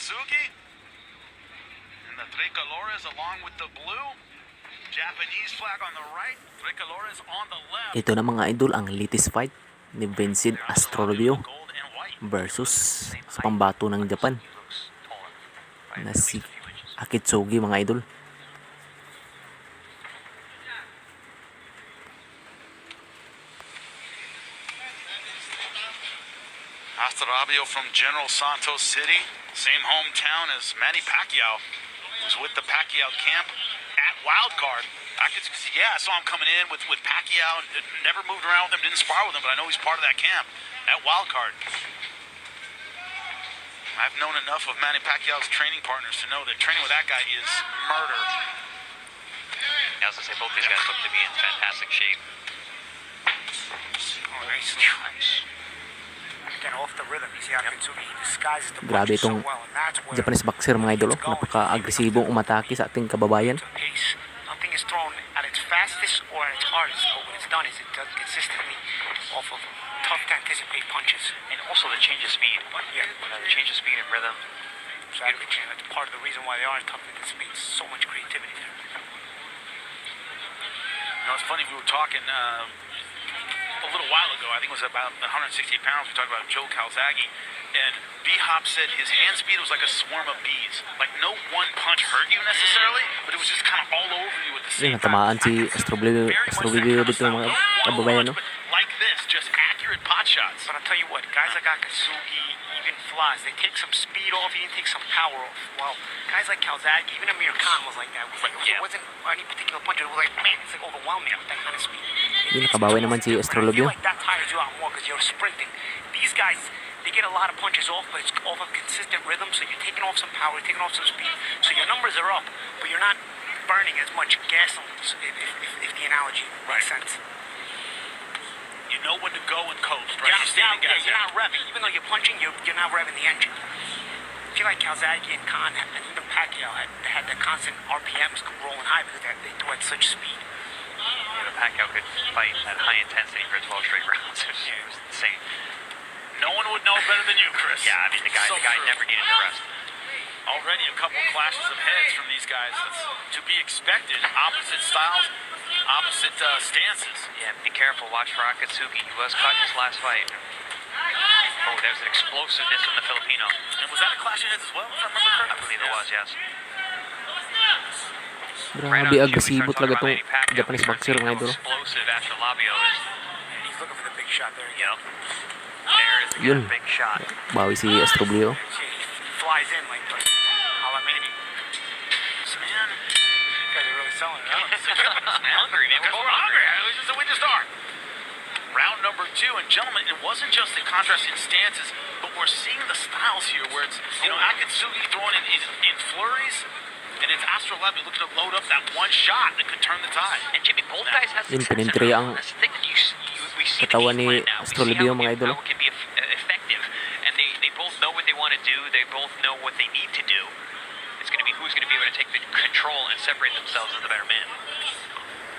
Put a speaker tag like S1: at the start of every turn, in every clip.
S1: Akitsugi. And the tricolores along with the blue. Japanese flag on the right, tricolores on the left.
S2: Ito na mga idol ang latest fight ni Vincent Astralabio versus sa pambato ng Japan na si Akitsugi mga idol.
S1: Astralabio from General Santos City, same hometown as Manny Pacquiao, who's with the Pacquiao camp at Wildcard. Akitsugi, yeah, I saw him coming in with Pacquiao, never moved around with him, didn't spar with him, but I know he's part of that camp at Wildcard. I've known enough of Manny Pacquiao's training partners to know that training with that guy is murder.
S3: I was going to say, both these guys look to be in fantastic shape.
S4: Oh, nice. Again, off the rhythm, you see Akitsugi, he disguises the
S2: Grabe
S4: punches so
S2: itong
S4: well, and that's where
S2: Japanese boxer mga idol. Napaka-agresibong umatake sa ating kababayan.
S4: the pace. Nothing is thrown at its fastest or at its hardest, but what it's done is it does consistently off of tough to anticipate punches.
S3: And also the change of speed.
S4: Yeah.
S3: The change of speed and rhythm.
S4: Exactly. And that's part of the reason why they are tough to anticipate. So much creativity there.
S1: You know, it's funny, we were talking a little while ago, I think it was about 160 pounds, we talked about Joe Calzaghe, and B-Hop said his hand speed was like a swarm of bees. Like, no one punch hurt you necessarily, but it was just kind of all over you at the same time.
S2: Natamaan si Astralabio dito mga kababayan, no?
S1: Like this, just accurate pot shots.
S4: But I'll tell you what, guys like Akitsugi, even Flies, they take some speed off, you can take some power off. Well, guys like Calzaghe, even Amir Khan was like that. It wasn't any particular punch, it was like, man, it's like overwhelming with that kind of speed.
S2: Yun, nakabawi naman si
S4: I feel
S2: Astralabio.
S4: like that tires you out more because you're sprinting. These guys, they get a lot of punches off, but it's off of consistent rhythm, so you're taking off some power, taking off some speed. So your numbers are up, but you're not burning as much gasoline, if the analogy makes sense.
S1: You know when to go and coast, right?
S4: You're not revving. Even though you're punching, you're not revving the engine. I feel like Calzaghe and Khan and even Pacquiao had the constant RPMs rolling high because they do at such speed.
S3: Yeah, Pacquiao could fight at high intensity for 12 straight rounds. It was insane.
S1: No one would know better than you, Chris.
S3: Yeah, I mean, the guy never needed to rest.
S1: Already a couple clashes of heads from these guys. That's to be expected. Opposite styles, opposite stances.
S3: Yeah, be careful. Watch for Akitsugi. He was cut in his last fight. Oh, there's an explosiveness from the Filipino.
S1: And was that a clash of heads as well, if I remember correctly?
S3: I believe it was, yes.
S2: Grabe, agresibo talaga itong Japanese boxer mga idol.
S3: Explosive Astralabio is.
S4: And he's looking for the big shot there.
S3: You know, there is
S2: Yun.
S3: a big shot.
S2: Bawi si Astralabio.
S4: He flies in like Alamani.
S1: Man,
S4: You guys are really selling it out.
S3: Hungry, man.
S1: because we're hungry. We just are. Round number 2, and gentlemen, it wasn't just the contrast in stances, but we're seeing the styles here where it's, you know, Akitsugi throwing in flurries, and it's Astralabio looking to load up that one shot that could turn the tide.
S3: And Jimmy, both guys have
S2: Yun,
S3: success in
S2: pinintriya
S3: the
S2: ang
S3: round. That's the thing that we see the
S2: katawan
S3: game
S2: ni
S3: plan now. We see
S2: Astralabio,
S3: how
S2: mga idol.
S3: it can be effective, and they both know what they want to do. They both know what they need to do. It's going to be who's going to be able to take the control and separate themselves as the better man.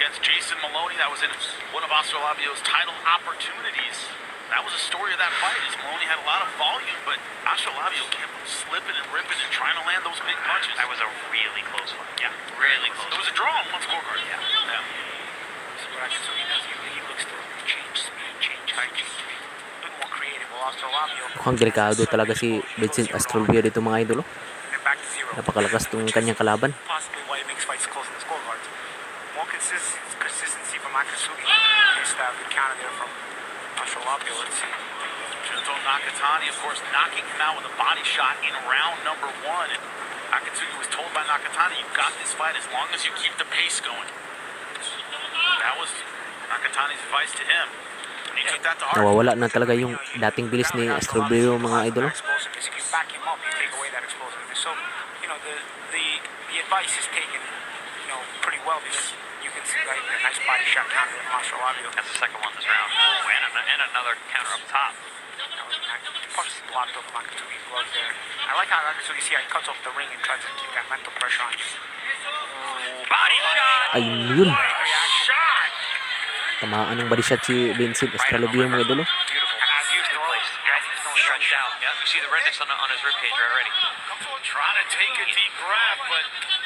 S1: Against Jason Maloney, that was in one of Astralabio's title opportunities. That was the story of that fight, is Maloney had a lot of volume, but Astralabio kept slipping and ripping and trying to land those big punches.
S3: That was a really close fight.
S1: Yeah,
S3: Really close.
S1: It was a draw on one scorecard.
S3: Yeah.
S4: This is what Akitsugi does. He looks to change speed, change height, change speed. A bit more creative. While Astralabio,
S2: Mukhang delikado talaga si Vincent Astralabio dito mga idol.
S4: they're back to zero.
S2: Napakalakas tong kanyang kalaban.
S4: Possibly why he makes fights close in the scorecards. More consistency from Akitsugi. Nice good counter there from Astralabio. Let's see.
S1: Shinzo Nakatani, of course, knocking him out with a body shot in round number 1. And Akitsugi was told by Nakatani, "You've got this fight as long as you keep the pace going." That was Nakatani's advice to him. And he took that to heart.
S2: Nawawala na talaga yung dating bilis ni Astralabio mga idol.
S4: Explosiveness. If you back him up, you take away that explosiveness. So, you know, the advice is taken, you know, pretty well because you can see like a nice body shot counter from Astralabio.
S3: That's the second one this round. Oh, and another counter up top.
S4: Punch blocked off Akitsugi's gloves there. I like how Akitsugi see how he cuts off the ring and tries to keep that mental pressure on you.
S3: Body shot!
S2: Ayun yun.
S1: Shot!
S2: Tamaan ng body shot si Vincent Astralabio mga idol.
S3: Beautiful. Beautifully placed. Stretched out. Yeah, you see the redness on his ribcage right already.
S1: Trying to take a deep breath, but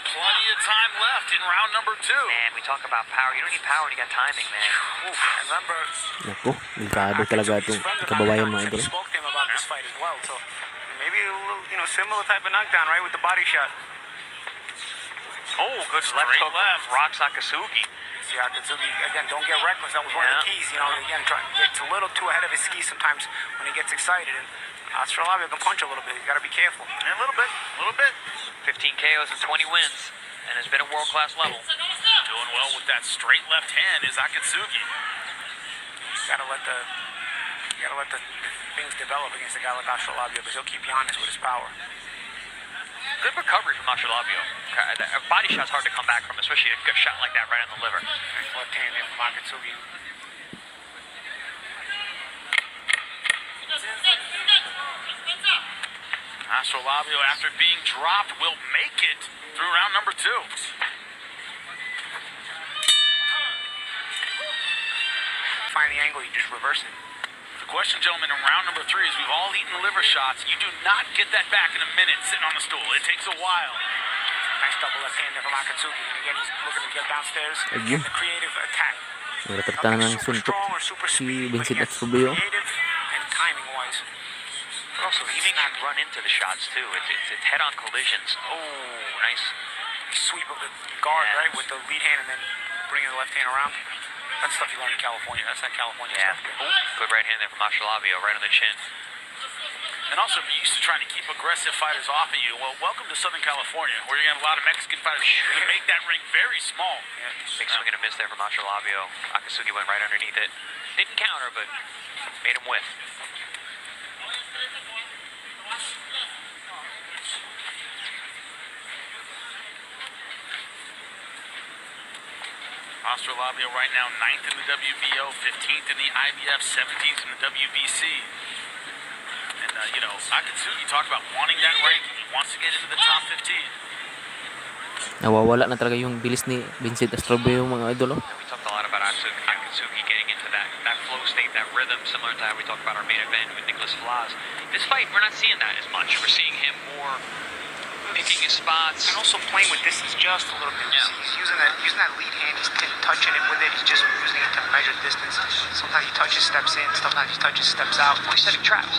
S1: plenty of time left in round number 2.
S3: Man, we talk about power. You don't need power when you got timing, man.
S4: Oof, I remember
S2: Naku, delikado talaga itong kababayan mga idol.
S4: spoke to him about this fight as well. So maybe a little, similar type of knockdown, right, with the body shot.
S3: Oh, good left
S1: Straight
S3: hook.
S1: left.
S3: Rocks Akitsugi.
S4: See, Akitsugi, again, don't get reckless. That was one of the keys. Again, gets a little too ahead of his skis sometimes when he gets excited. And Astralabio can punch a little bit. You got to be careful.
S1: A little bit.
S3: 15 KOs and 20 wins, and has been at world-class level.
S1: Doing well with that straight left hand is Akitsugi.
S4: You got to let the things develop against a guy like Astralabio, because he'll keep you honest with his power.
S3: Good recovery from Astralabio. A body shot's hard to come back from, especially a good shot like that right on the liver.
S4: Nice left hand there from Akitsugi.
S1: Astralabio, after being dropped, will make it through round number 2.
S4: Find the angle, you just reverse it.
S1: The question, gentlemen, in round number 3 is we've all eaten liver shots. You do not get that back in a minute sitting on the stool. It takes a while.
S4: Nice double left hand there from Akitsugi. And again, he's looking to get downstairs.
S2: Ayun.
S4: The creative attack.
S2: Nagreperta na ng suntok si Vincent Astralabio.
S4: Creative and timing-wise.
S3: But also, he makes you run into the shots, too. It's head-on collisions. Oh, nice.
S4: Sweep of the guard, right, with the lead hand and then bringing the left hand around. That's stuff you learn in California. That's not California
S3: Yeah.
S4: stuff.
S3: Oh, good right hand there from Astralabio, right on the chin.
S1: And also, if you're used to trying to keep aggressive fighters off of you, well, welcome to Southern California, where you're going to have a lot of Mexican fighters who make that ring very small.
S3: Yeah, big swing and a miss there from Astralabio. Akitsugi went right underneath it. Didn't counter, but made him whiff.
S1: Astralabio right now 9th in the WBO, 15th in the IBF, 17th in the WBC. And, Akitsugi talked about wanting that rank. He wants to get into the top 15.
S2: Nawawala na talaga yung bilis ni Vincent Astralabio mga idol.
S3: We talked a lot about Akitsugi getting into that flow state, that rhythm, similar to how we talked about our main event with Nicholas Vlaas. This fight, we're not seeing that as much. We're seeing him more picking his spots.
S4: And also playing with distance just a little bit.
S3: Yeah.
S4: He's using that lead hand. He's touching it with it. He's just using it to measure distance. Sometimes he touches, steps in. Sometimes he touches, steps out.
S3: He's setting traps.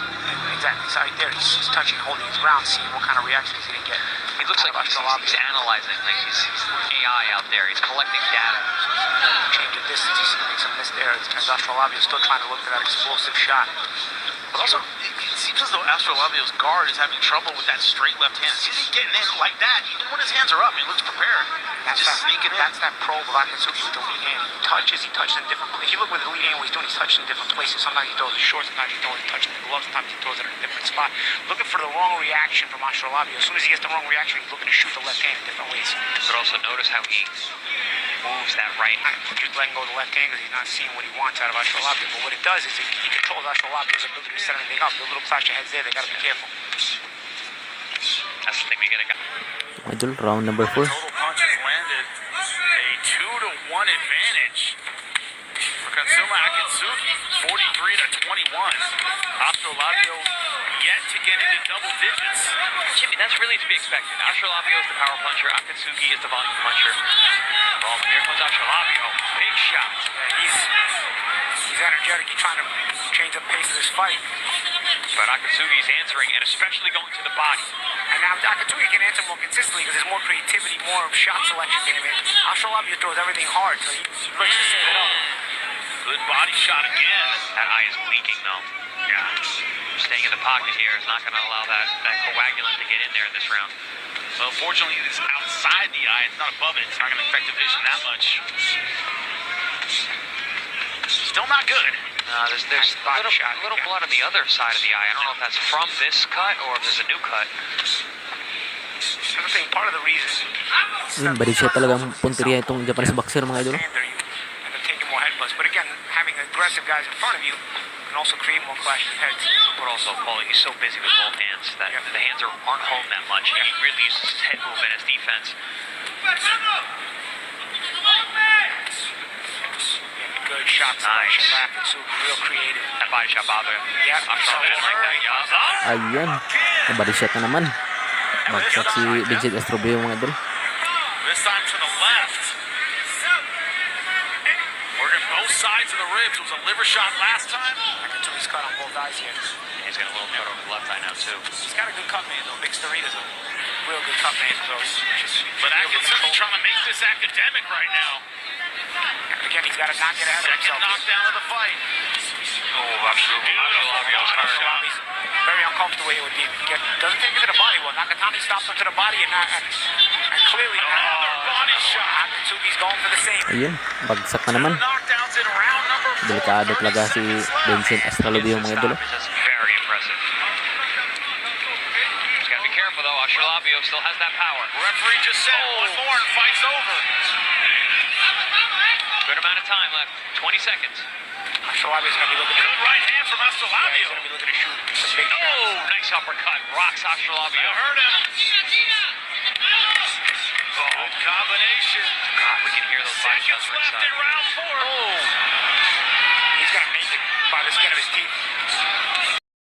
S4: Exactly. He's right there. He's touching, holding his ground, seeing what kind of reactions he can get.
S3: He looks like he's analyzing, like he's AI out there. He's collecting data.
S4: Change of distance. He's making some miss there. As Astralabio is still trying to look for that explosive shot.
S1: But also, it seems as though Astralabio's guard is having trouble with that straight left hand. He's getting in like that, even when his hands are up. He looks prepared.
S4: That's
S1: Just sneaking in.
S4: That's that probe of Akitsugi with the lead hand. He touches in different places. If you look with the lead hand, what he's doing, he's touching in different places. Sometimes he throws it short, sometimes he throws it touching the glove, sometimes he throws it in a different spot. Looking for the wrong reaction from Astralabio. As soon as he gets the wrong reaction, he's looking to shoot the left hand in different ways.
S3: But also notice how he moves that right hand.
S4: Just letting go of the left hand because he's not seeing what he wants out of Astralabio. But what it does is he controls Astralabio's ability to set anything up. The little clash of heads there, they got to be careful.
S3: That's the thing we gotta go.
S2: Idol, round number 4.
S1: Total punches landed. A 2-1 advantage for Katsuma Akitsugi, 43-21. Astralabio yet to get into double digits.
S3: Jimmy, that's really to be expected. Astralabio is the power puncher. Akitsugi is the volume puncher. Oh, here comes Astralabio. Big shot.
S4: Yeah, he's energetic. He's trying to change the pace of this fight.
S3: But Akitsugi's answering, and especially going to the body.
S4: And now Akitsugi can answer more consistently because there's more creativity, more shot selection to him. Astralabio throws everything hard, so he looks to set it up.
S1: Good body shot again.
S3: That eye is leaking, though.
S1: Yeah.
S3: Staying in the pocket here is not going to allow that coagulant to get in there in this round.
S1: Well, fortunately, it's outside the eye. It's not above it. It's not going to affect the vision that much. Still not good.
S3: There's a little blood on the other side of the eye. I don't know if that's from this cut or if there's a new cut.
S4: I think part of the reason
S2: Balik siya talagang punteriya itong Japanese boxer mga idol.
S4: and they're taking more headbutts. But again, having aggressive guys in front of you can also create more clashes of heads.
S3: But also, Paulie, he's so busy with both hands that the hands aren't home that much. He really uses his head movement as defense.
S4: Good shot selection
S3: Nice.
S4: back. It's real creative.
S3: That body shot bothered him.
S4: Yeah,
S3: I'm sorry, I didn't like that. Yeah.
S2: Ayan, nabody shot na naman. Bagsak si Vincent Astralabio mga idol.
S1: This time to the left. Working both sides of the ribs. It was a liver shot last time.
S4: Akitsugi's cut on both eyes here.
S3: He's got a little cut over the left eye now, too.
S4: He's got a good cut man, though. Big Starita's a real good cut man, so he's just...
S1: But Akitsugi trying to make this academic right now.
S4: Again, he's got to not get ahead of
S1: Second
S4: himself.
S1: knockdown of the fight.
S3: Oh, absolutely. Astralabio's hurt.
S4: Astralabio's very uncomfortable here with the... Doesn't take it to the body. Well, Nakatani stops him to the body and clearly...
S1: Another body shot.
S4: Akitsugi's going for the same.
S2: Ayun, bagsak na naman.
S1: Knockdowns in round number 4.
S2: Delikado talaga si Vincent Astralabio mga idol.
S3: That's very impressive. He's got to be careful, though. Astralabio still has that power.
S1: Referee just said one more and fight's over.
S3: Good amount of time left. 20 seconds.
S4: Astralabio's going to be looking at...
S1: Good right hand from
S4: Yeah, he's
S1: Astralabio.
S4: going to be looking to shoot some big shots.
S3: Oh, nice uppercut. Rocks Astralabio.
S1: That hurt him. Good combination.
S3: God, we can hear those body shots
S1: Seconds left
S3: ringside.
S1: in round 4.
S3: Oh,
S4: He's going to make it by the skin of his teeth.